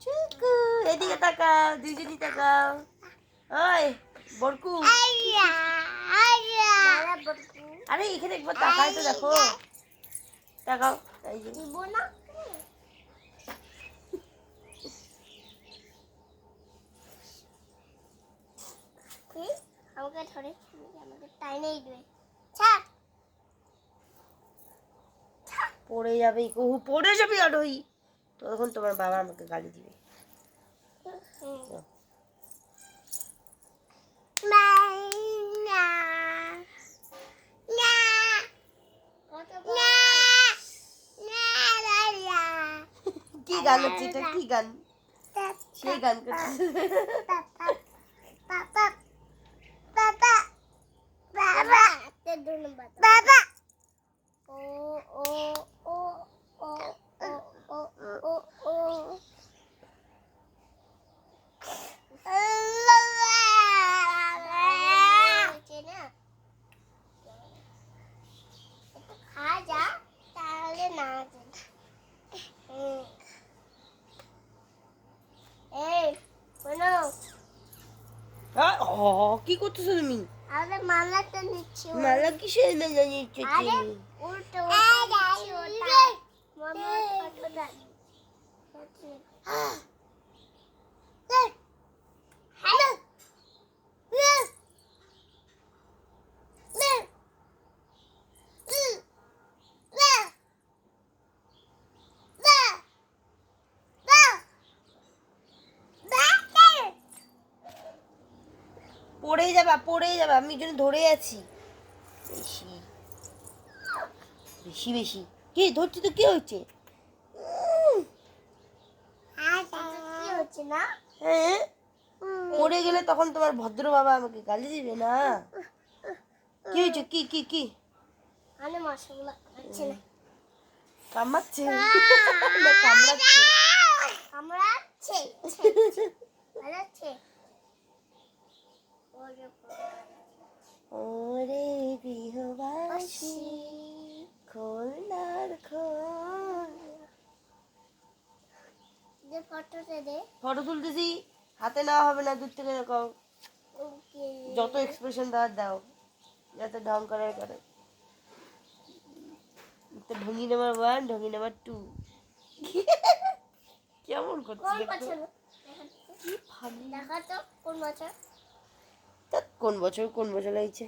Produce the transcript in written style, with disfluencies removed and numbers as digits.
চিকু এদিকে তাকাও, দুইজনই তাকাও। ওই বরকু, আরে এখানে একবার তাকাই তো দেখো, তাকাও। এই যে আমাকে ধরে আমাকে টাইনেই দিবে। ছাড়, পড়ে যাবে, কহু পড়ে যাবে। আর ওই তখন তোমার বাবা আমাকে গালি দিবে। কি গান হচ্ছে এটা? কি গান? সেই গান করছে। বাবা ও ও ও ও ও ও ও খা যা তাহলে না এই শোনো, কি করতেছো তুমি? আরে মালাটা নিচ্ছি। মালা কিসের মেলা নিচ্ছে? আরে উল্টো উল্টো নিচ্ছি ওটা। মামা ফটোটা হ্যালো পড়েই যাবা, পড়েই যাবা, আমি এই জন্য ধরে আছি। বেশি বেশি বেশি কি ধরছি তো? কি হচ্ছে? কি হচ্ছে না? হ্যাঁ, পড়ে গেলে তখন তোমার ভদ্র বাবা আমাকে গালি দিবে না। কি হয়েছে? কি কি কি আরে মাশাআল্লাহ হচ্ছে না। কামড়াচ্ছে না, কামড়াচ্ছে। কামড়াচ্ছে কামড়াচ্ছে। ওরে গৃহবাসী খোলনার খোল। যে ফটোতে দে। ফটো তুলতেছি, হাতে নেওয়া হবে না, দূর থেকে দেখো। ওকে যত এক্সপ্রেশন দেওয়ার দাও, যাতে ঢং করার করে। তো ঢঙ্গি নাম্বার 1, ঢঙ্গি নাম্বার 2। কেমন করছে কোন দেখো, বছর? কি ফানি। দেখা তো কোন বছর? তা কোন বছর কোন বছর লাগছে?